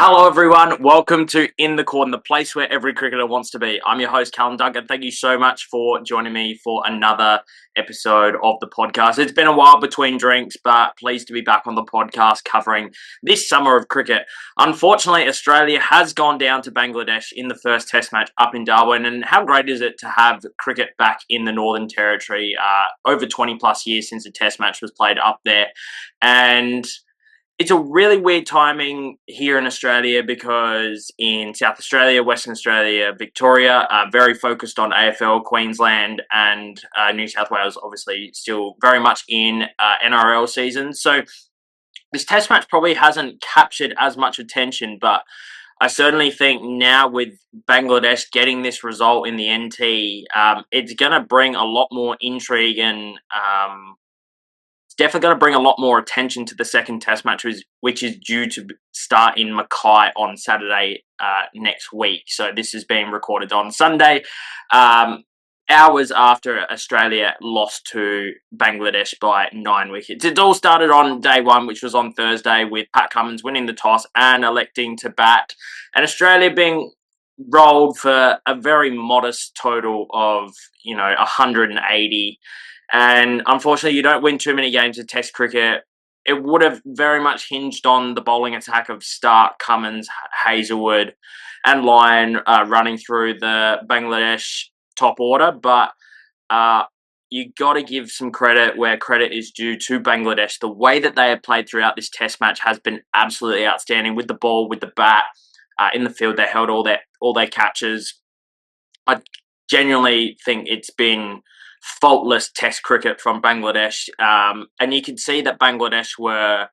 Hello, everyone. Welcome to In the Corner, the place where every cricketer wants to be. I'm your host, Callum Duncan. Thank you so much for joining me for another episode of the podcast. It's been a while between drinks, but pleased to be back on the podcast covering this summer of cricket. Unfortunately, Australia has gone down to Bangladesh in the first Test match up in Darwin. And how great is it to have cricket back in the Northern Territory? Over 20 plus years since a Test match was played up there. And it's a really weird timing here in Australia because in South Australia, Western Australia, Victoria are very focused on AFL, Queensland and New South Wales obviously still very much in NRL season. So this Test match probably hasn't captured as much attention, but I certainly think now with Bangladesh getting this result in the NT, it's going to bring a lot more intrigue and definitely going to bring a lot more attention to the second Test match, which is due to start in Mackay on Saturday next week. So this is being recorded on Sunday, hours after Australia lost to Bangladesh by 9 wickets. It all started on day one, which was on Thursday, with Pat Cummins winning the toss and electing to bat, and Australia being rolled for a very modest total of 180. And unfortunately, you don't win too many games of Test cricket. It would have very much hinged on the bowling attack of Stark, Cummins, Hazlewood, and Lyon running through the Bangladesh top order. But you got to give some credit where credit is due to Bangladesh. The way that they have played throughout this Test match has been absolutely outstanding. With the ball, with the bat, in the field, they held all their catches. I genuinely think it's been faultless Test cricket from Bangladesh, and you can see that Bangladesh were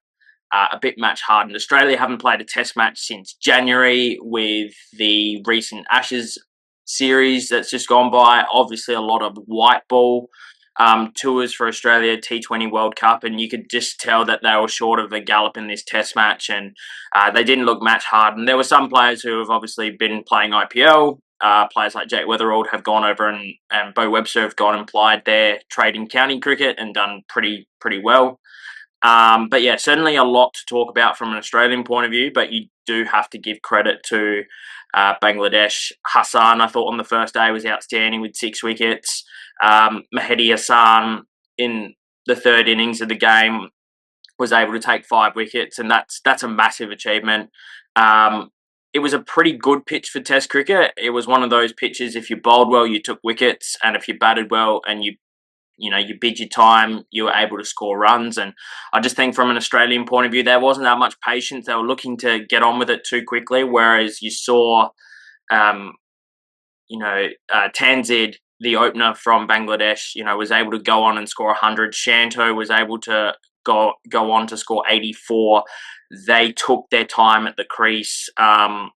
a bit match hardened. Australia haven't played a Test match since January with the recent Ashes series that's just gone by. Obviously, a lot of white ball tours for Australia, T20 World Cup, and you could just tell that they were short of a gallop in this Test match, and they didn't look match hardened. There were some players who have obviously been playing IPL. Players like Jake Weatherald have gone over and Bo Webster have gone and plied their trade in county cricket and done pretty well. But yeah, certainly a lot to talk about from an Australian point of view, but you do have to give credit to Bangladesh. Hasan, I thought on the first day was outstanding with 6 wickets. Mehidy Hasan in the third innings of the game was able to take 5 wickets, and that's a massive achievement. It was a pretty good pitch for Test cricket. It was one of those pitches, if you bowled well, you took wickets, and if you batted well and you bid your time, you were able to score runs. And I just think from an Australian point of view, there wasn't that much patience. They were looking to get on with it too quickly, whereas you saw, Tanzid, the opener from Bangladesh, was able to go on and score 100. Shanto was able to go on to score 84. They took their time at the crease, and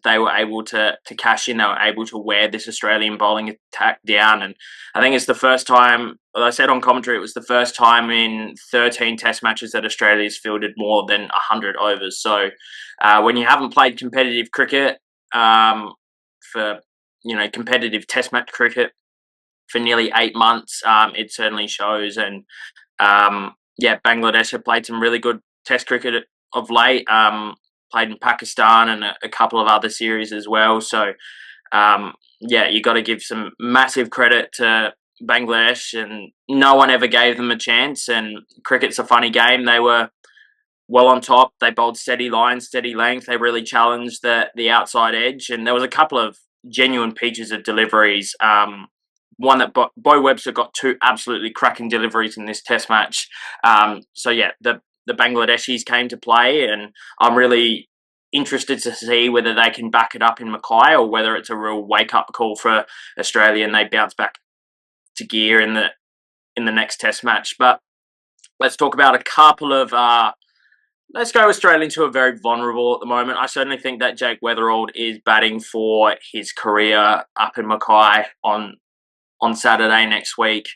they were able to cash in. They were able to wear this Australian bowling attack down. And I think it's the first time, as I said on commentary, it was the first time in 13 Test matches that Australia's fielded more than 100 overs. So when you haven't played competitive cricket, competitive Test match cricket for nearly 8 months, it certainly shows. And Bangladesh have played some really good Test cricket of late. Played in Pakistan and a couple of other series as well. So, you got to give some massive credit to Bangladesh, and no one ever gave them a chance. And cricket's a funny game. They were well on top. They bowled steady line, steady length. They really challenged the outside edge, and there was a couple of genuine peaches of deliveries. One that Bo Webster got 2 absolutely cracking deliveries in this Test match. The Bangladeshis came to play, and I'm really interested to see whether they can back it up in Mackay or whether it's a real wake-up call for Australia and they bounce back to gear in the next Test match. But let's talk about a couple of... let's go Australians who are very vulnerable at the moment. I certainly think that Jake Weatherald is batting for his career up in Mackay on Saturday next week.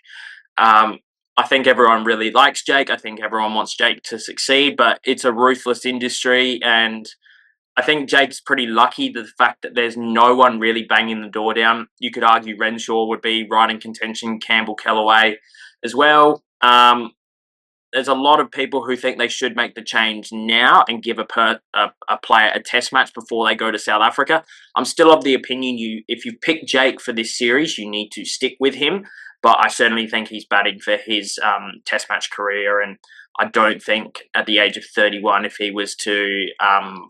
I think everyone really likes Jake. I think everyone wants Jake to succeed, but it's a ruthless industry, and I think Jake's pretty lucky the fact that there's no one really banging the door down. You could argue Renshaw would be right in contention, Campbell, Kellaway as well. there's a lot of people who think they should make the change now and give a player a test match before they go to South Africa. I'm still of the opinion if you pick Jake for this series, you need to stick with him. But I certainly think he's batting for his test match career, and I don't think at the age of 31, if he was to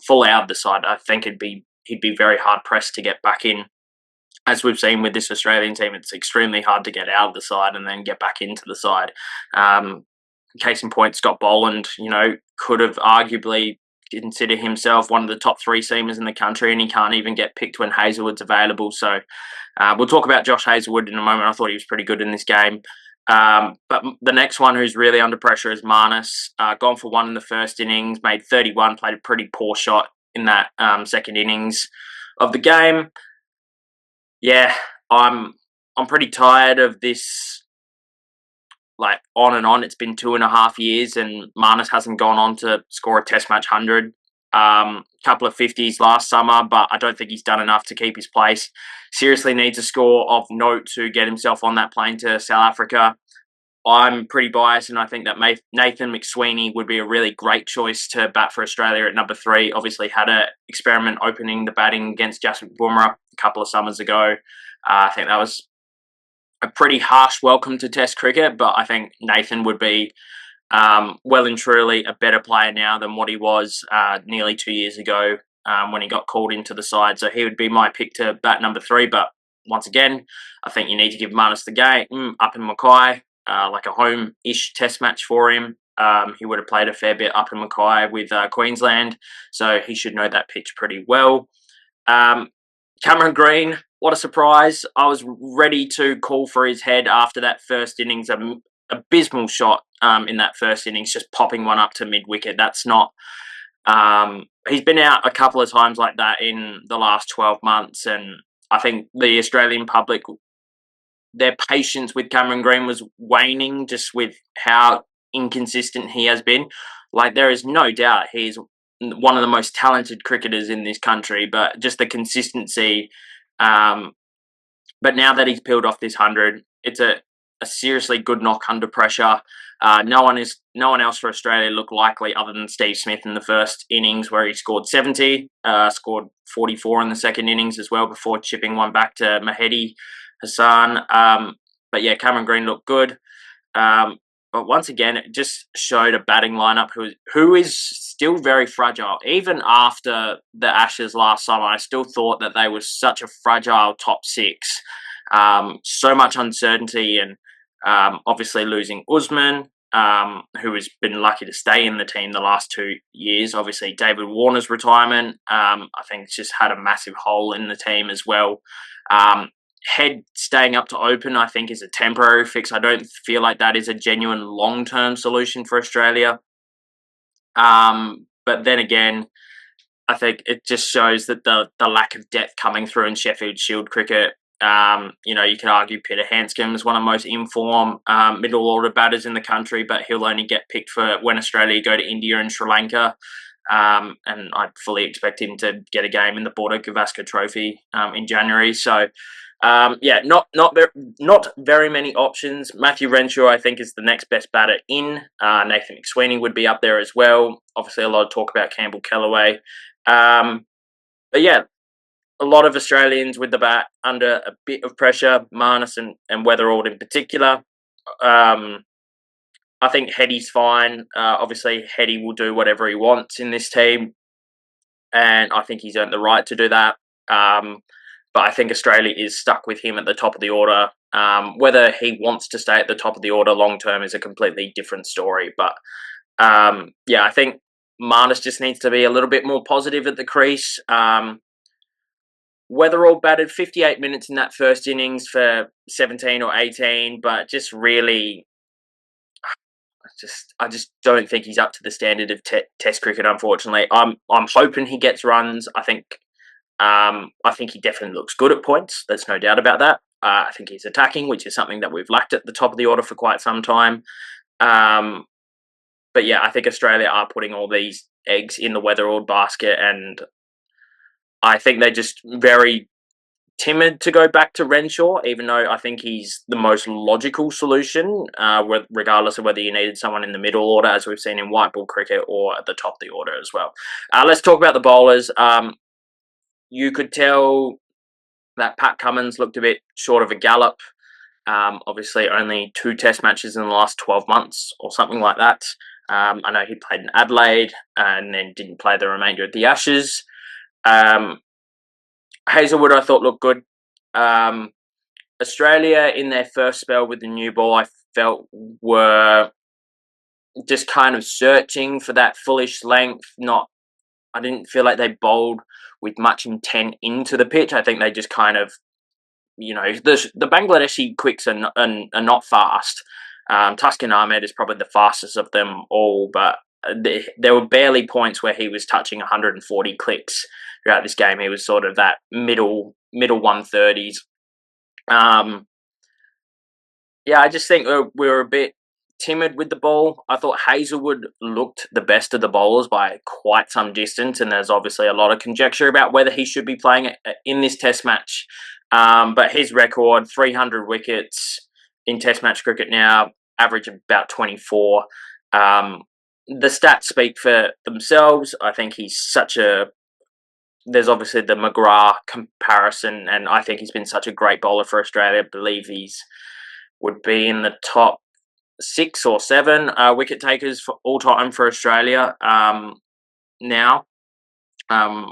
fall out of the side, I think he'd be very hard pressed to get back in. As we've seen with this Australian team, it's extremely hard to get out of the side and then get back into the side. Case in point, Scott Boland, could have arguably considered himself one of the top 3 seamers in the country, and he can't even get picked when Hazlewood's available. So we'll talk about Josh Hazlewood in a moment. I thought he was pretty good in this game. But the next one who's really under pressure is Marnus. Gone for 1 in the first innings, made 31, played a pretty poor shot in that second innings of the game. Yeah, I'm pretty tired of this, like, on and on. It's been 2.5 years, and Marnus hasn't gone on to score a Test match 100. Couple of 50s last summer, but I don't think he's done enough to keep his place. Seriously needs a score of note to get himself on that plane to South Africa. I'm pretty biased, and I think that Nathan McSweeney would be a really great choice to bat for Australia at number 3. Obviously had an experiment opening the batting against Jasprit Bumrah a couple of summers ago. I think that was a pretty harsh welcome to Test cricket, but I think Nathan would be well and truly a better player now than what he was nearly 2 years ago when he got called into the side. So he would be my pick to bat number 3, but once again, I think you need to give Marnus the game up in Mackay. Like a home-ish test match for him. He would have played a fair bit up in Mackay with Queensland, so he should know that pitch pretty well. Cameron Green, what a surprise. I was ready to call for his head after that first innings, abysmal shot in that first innings, just popping one up to mid-wicket. That's not... he's been out a couple of times like that in the last 12 months, and I think the Australian public... their patience with Cameron Green was waning just with how inconsistent he has been. Like, there is no doubt he's one of the most talented cricketers in this country, but just the consistency. But now that he's peeled off this 100, it's a seriously good knock under pressure. No one else for Australia looked likely other than Steve Smith in the first innings, where he scored 70, scored 44 in the second innings as well before chipping one back to Mehidy Hasan. But yeah, Cameron Green looked good. But once again, it just showed a batting lineup who is still very fragile. Even after the Ashes last summer, I still thought that they were such a fragile top 6. So much uncertainty, and obviously losing Usman, who has been lucky to stay in the team the last 2 years. Obviously, David Warner's retirement, I think it's just had a massive hole in the team as well. Head staying up to open, I think, is a temporary fix. I don't feel like that is a genuine long-term solution for Australia. But then again, I think it just shows that the lack of depth coming through in Sheffield Shield cricket. You could argue Peter Handscomb is one of the most in-form middle order batters in the country, but he'll only get picked for when Australia go to India and Sri Lanka. And I'd fully expect him to get a game in the Border Gavaskar Trophy in January. So, not very many options. Matthew Renshaw, I think, is the next best batter in. Nathan McSweeney would be up there as well. Obviously, a lot of talk about Campbell Kellaway. But yeah, a lot of Australians with the bat under a bit of pressure, Marnus and Weatherald in particular. I think Heady's fine. Obviously, Heady will do whatever he wants in this team, and I think he's earned the right to do that. But I think Australia is stuck with him at the top of the order. Whether he wants to stay at the top of the order long-term is a completely different story. But, I think Marnus just needs to be a little bit more positive at the crease. Weatherall batted 58 minutes in that first innings for 17 or 18, but just really... I just don't think he's up to the standard of Test cricket, unfortunately. I'm hoping he gets runs. I think he definitely looks good at points. There's no doubt about that. I think he's attacking, which is something that we've lacked at the top of the order for quite some time. But yeah, I think Australia are putting all these eggs in the Weatherall basket, and I think they're just very timid to go back to Renshaw, even though I think he's the most logical solution, regardless of whether you needed someone in the middle order, as we've seen in white ball cricket, or at the top of the order as well. Let's talk about the bowlers. You could tell that Pat Cummins looked a bit short of a gallop. Obviously, only 2 test matches in the last 12 months or something like that. I know he played in Adelaide and then didn't play the remainder of the Ashes. Hazlewood, I thought, looked good. Australia, in their first spell with the new ball, I felt were just kind of searching for that fullish length. I didn't feel like they bowled with much intent into the pitch. I think they just kind of, the Bangladeshi quicks are not fast. Tuscan Ahmed is probably the fastest of them all, but there were barely points where he was touching 140 clicks throughout this game. He was sort of that middle 130s. I just think we were a bit timid with the ball. I thought Hazlewood looked the best of the bowlers by quite some distance, and there's obviously a lot of conjecture about whether he should be playing in this test match. But his record, 300 wickets in test match cricket now, average of about 24. The stats speak for themselves. I think there's obviously the Marrara comparison, and I think he's been such a great bowler for Australia. I believe would be in the top 6 or 7 wicket takers for all time for Australia now,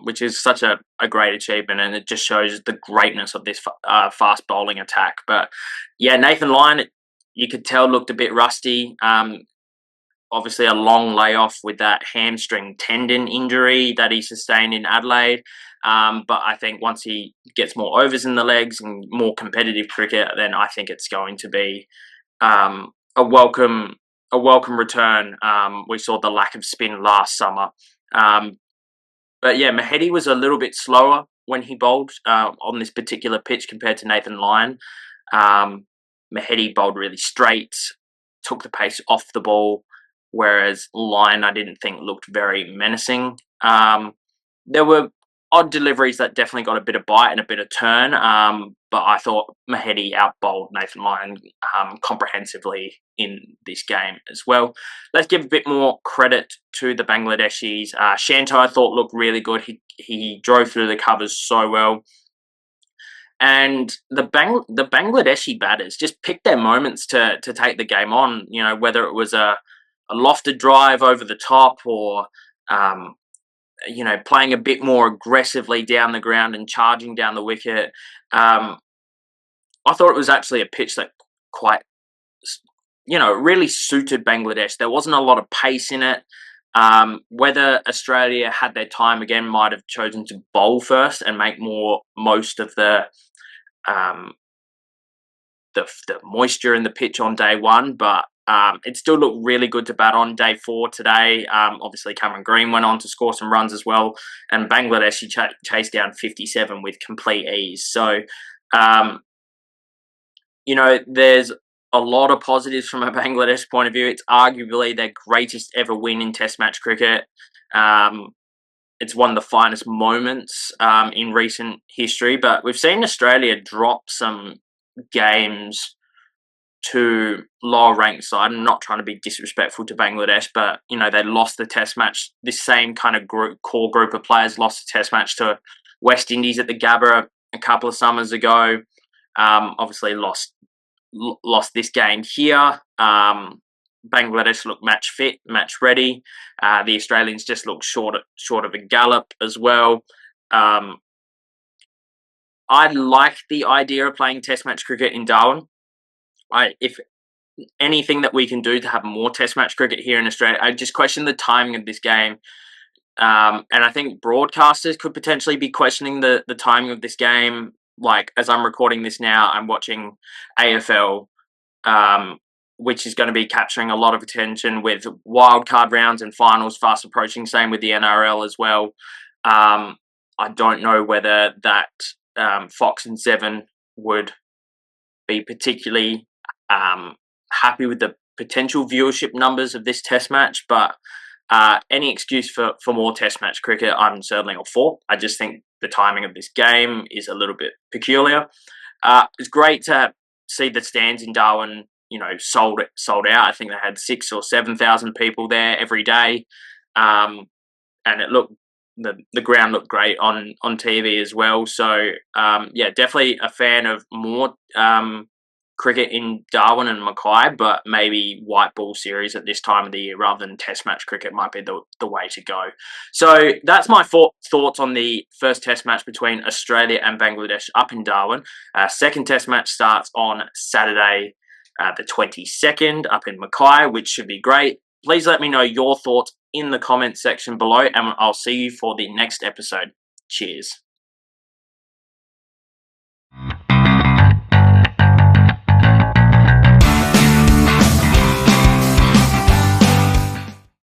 which is such a great achievement, and it just shows the greatness of this fast bowling attack. But yeah, Nathan Lyon, you could tell, looked a bit rusty. Obviously a long layoff with that hamstring tendon injury that he sustained in Adelaide. But I think once he gets more overs in the legs and more competitive cricket, then I think it's going to be a welcome return. We saw the lack of spin last summer. But yeah, Mehidy was a little bit slower when he bowled on this particular pitch compared to Nathan Lyon. Mehidy bowled really straight, took the pace off the ball, whereas Lyon, I didn't think, looked very menacing. There were odd deliveries that definitely got a bit of bite and a bit of turn, but I thought Mehidy outbowled Nathan Lyon comprehensively in this game as well. Let's give a bit more credit to the Bangladeshis. Shanto, I thought, looked really good. He drove through the covers so well. And the Bangladeshi batters just picked their moments to take the game on, whether it was a lofted drive over the top or, playing a bit more aggressively down the ground and charging down the wicket. I thought it was actually a pitch that quite, really suited Bangladesh. There wasn't a lot of pace in it. Whether Australia had their time again, might have chosen to bowl first and make most of the moisture in the pitch on day one, but it still looked really good to bat on day 4 today. Obviously, Cameron Green went on to score some runs as well, and Bangladesh chased down 57 with complete ease. So, there's a lot of positives from a Bangladesh point of view. It's arguably their greatest ever win in Test match cricket. It's one of the finest moments in recent history, but we've seen Australia drop some games to lower ranked side. I'm not trying to be disrespectful to Bangladesh, but they lost the test match. This same kind of core group of players lost the test match to West Indies at the Gabba a couple of summers ago. Obviously lost this game here. Bangladesh look match fit, match ready. The Australians just look short of a gallop as well. I like the idea of playing test match cricket in Darwin. If anything that we can do to have more test match cricket here in Australia, I just question the timing of this game. And I think broadcasters could potentially be questioning the timing of this game. Like, as I'm recording this now, I'm watching AFL, which is going to be capturing a lot of attention with wildcard rounds and finals fast approaching. Same with the NRL as well. I don't know whether that Fox and Seven would be particularly happy with the potential viewership numbers of this test match, but Any excuse for more test match cricket, I'm certainly all for. I just think the timing of this game is a little bit peculiar. It's great to see the stands in Darwin, sold out. I think they had 6,000 or 7,000 people there every day, and it looked the ground looked great on TV as well. So definitely a fan of more cricket in Darwin and Mackay, but maybe white ball series at this time of the year rather than test match cricket might be the way to go. So that's my thoughts on the first test match between Australia and Bangladesh up in Darwin. Second test match starts on Saturday, the 22nd up in Mackay, which should be great. Please let me know your thoughts in the comments section below, and I'll see you for the next episode. Cheers.